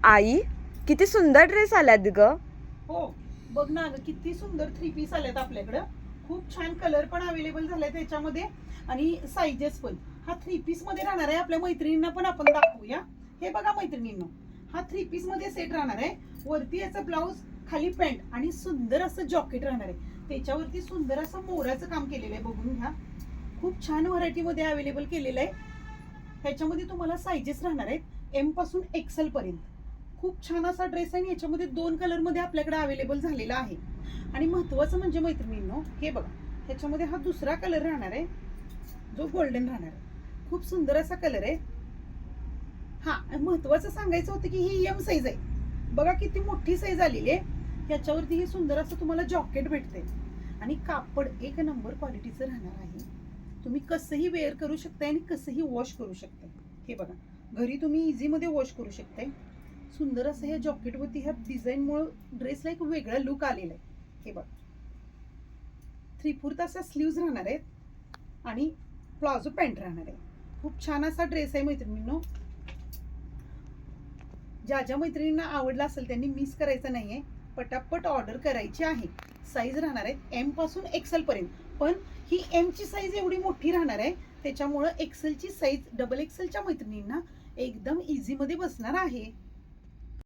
आई किती सुंदर ड्रेस आल्यात ग. हो बघ ना ग, किती सुंदर 3 पीस आलेत आपल्याकडं. खूप छान कलर पण अवेलेबल झाले त्याच्यामध्ये आणि साईजेस पण. हा 3 पीस मध्ये राहणार आहे. आपल्या मैत्रिणींना पण आपण दाखवूया. हे बघा मैत्रिणींनो, हा 3 पीस मध्ये सेट राहणार आहे. वरती याचा ब्लाउज, खाली पॅन्ट आणि सुंदर असं जॉकेट राहणार आहे. त्याच्यावरती सुंदर असं मोराचं काम केलेलं आहे. बघून घ्या, खूप छान व्हरायटी मध्ये अवेलेबल केलेलं आहे. ह्याच्यामध्ये तुम्हाला साईजेस राहणार आहेत एम पासून एक्सेल पर्यंत. खूप छान असा ड्रेस आहे. याच्यामध्ये 2 कलर मध्ये आपल्याकडे अवेलेबल झालेला आहे. आणि महत्वाचं म्हणजे मैत्रिणींनो, हे बघा, ह्याच्यामध्ये हा दुसरा कलर राहणार आहे जो गोल्डन राहणार आहे. खूप सुंदर असा कलर आहे. हा महत्वाचं सांगायचं होतं की ही एम साईज आहे. बघा किती मोठी साईज आलेली आहे. ह्याच्यावरती हे सुंदर असं तुम्हाला जॉकेट भेटते आणि कापड एक नंबर क्वालिटीचं राहणार आहे. तुम्ही कसंही वेअर करू शकताय आणि कसंही वॉश करू शकताय. हे बघा, घरी तुम्ही इझी मध्ये वॉश करू शकताय. सुंदर असं ह्या जॉकेटवरती ह्या डिझाईनमुळे ड्रेसला एक वेगळा लुक आलेला आहे. हे बघा, 3/4 असा स्लीव्ज राहणार आहेत आणि प्लाझो पॅन्ट राहणार आहे. खूप छान असा ड्रेस आहे मैत्रिणींनो. ज्या ज्या मैत्रिणींना आवडला असेल त्यांनी मिस करायचं नाहीये, पटापट ऑर्डर करायची आहे. साईज राहणार आहेत एम पासून एक्सेल पर्यंत. पण ही एम ची साईज एवढी मोठी राहणार आहे, त्याच्यामुळं एक्सेलची साईज डबल एक्सेलच्या मैत्रिणींना एकदम इझी मध्ये बसणार आहे.